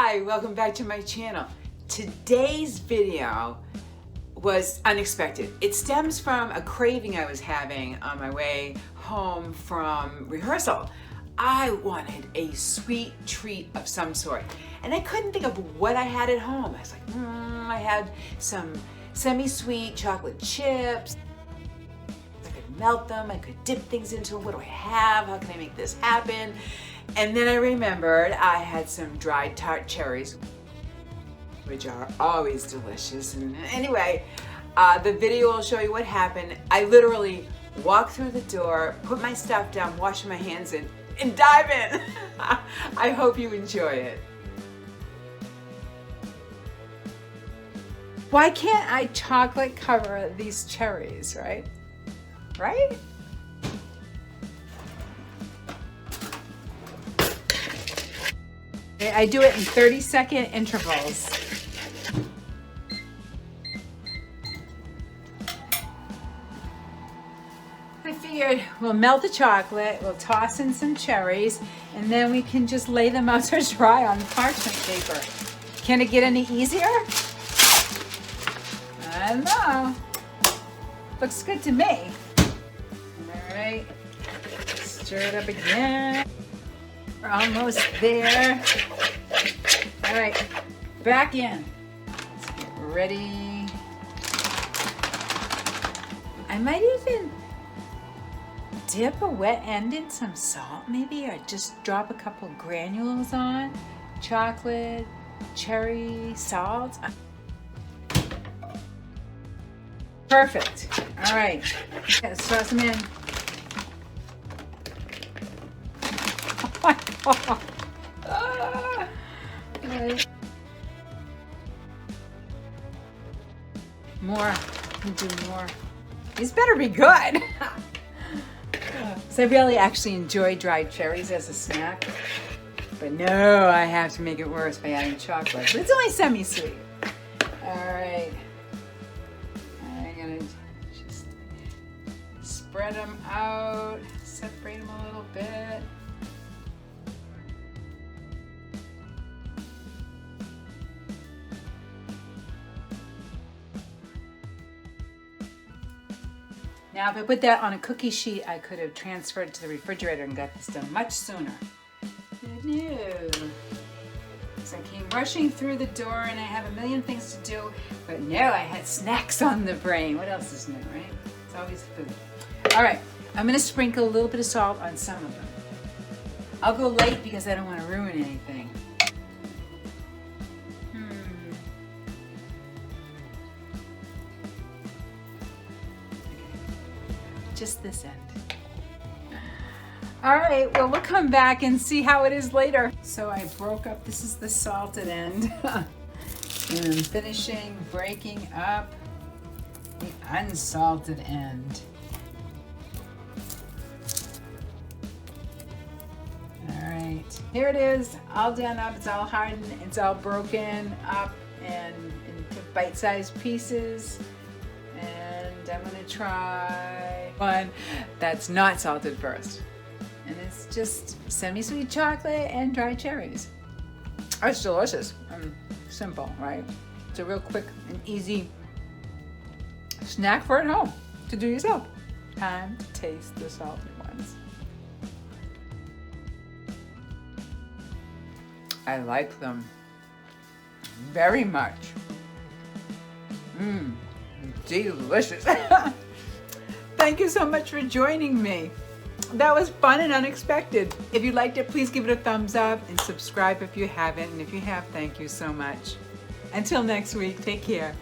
Hi, welcome back to my channel. Today's video was unexpected. It stems from a craving I was having on my way home from rehearsal. I wanted a sweet treat of some sort, and I couldn't think of what I had at home. I was like, I had some semi-sweet chocolate chips. I could melt them, I could dip things into them. What do I have? How can I make this happen? And then I remembered I had some dried Tart cherries, which are always delicious. And anyway, the video will show you what happened. I literally walked through the door, put my stuff down, washed my hands in, and dive in. I hope you enjoy it. Why can't I chocolate cover these cherries, right? Right? I do it in 30-second intervals. I figured we'll melt the chocolate, we'll toss in some cherries, and then we can just lay them out to dry on parchment paper. Can it get any easier? I don't know. Looks good to me. All right, stir it up again. We're almost there. All right, back in. Let's get ready. I might even dip a wet end in some salt maybe, or just drop a couple granules on. Chocolate, cherry, salt. Perfect. All right, let's toss them in. More. Do more. These better be good. So I really actually enjoy dried cherries as a snack, but no, I have to make it worse by adding chocolate. But it's only semi-sweet. All right. I'm gonna just spread them out, separate them a little bit. Now, if I put that on a cookie sheet, I could have transferred it to the refrigerator and got this done much sooner. But no. So I came rushing through the door and I have a million things to do, but no, I had snacks on the brain. What else is new, right? It's always food. All right, I'm gonna sprinkle a little bit of salt on some of them. I'll go light because I don't want to ruin anything. Just this end. All right, well, we'll come back and see how it is later. So I broke up, this is the salted end. And I'm finishing breaking up the unsalted end. All right, here it is, all done up, it's all hardened, it's all broken up and into bite-sized pieces. And I'm gonna try one that's not salted first. And it's just semi-sweet chocolate and dried cherries. Oh, it's delicious. Simple, right? It's a real quick and easy snack for at home to do yourself. Time to taste the salted ones. I like them very much. Delicious. Thank you so much for joining me. That was fun and unexpected. If you liked it, please give it a thumbs up and subscribe if you haven't. And if you have, thank you so much. Until next week, take care.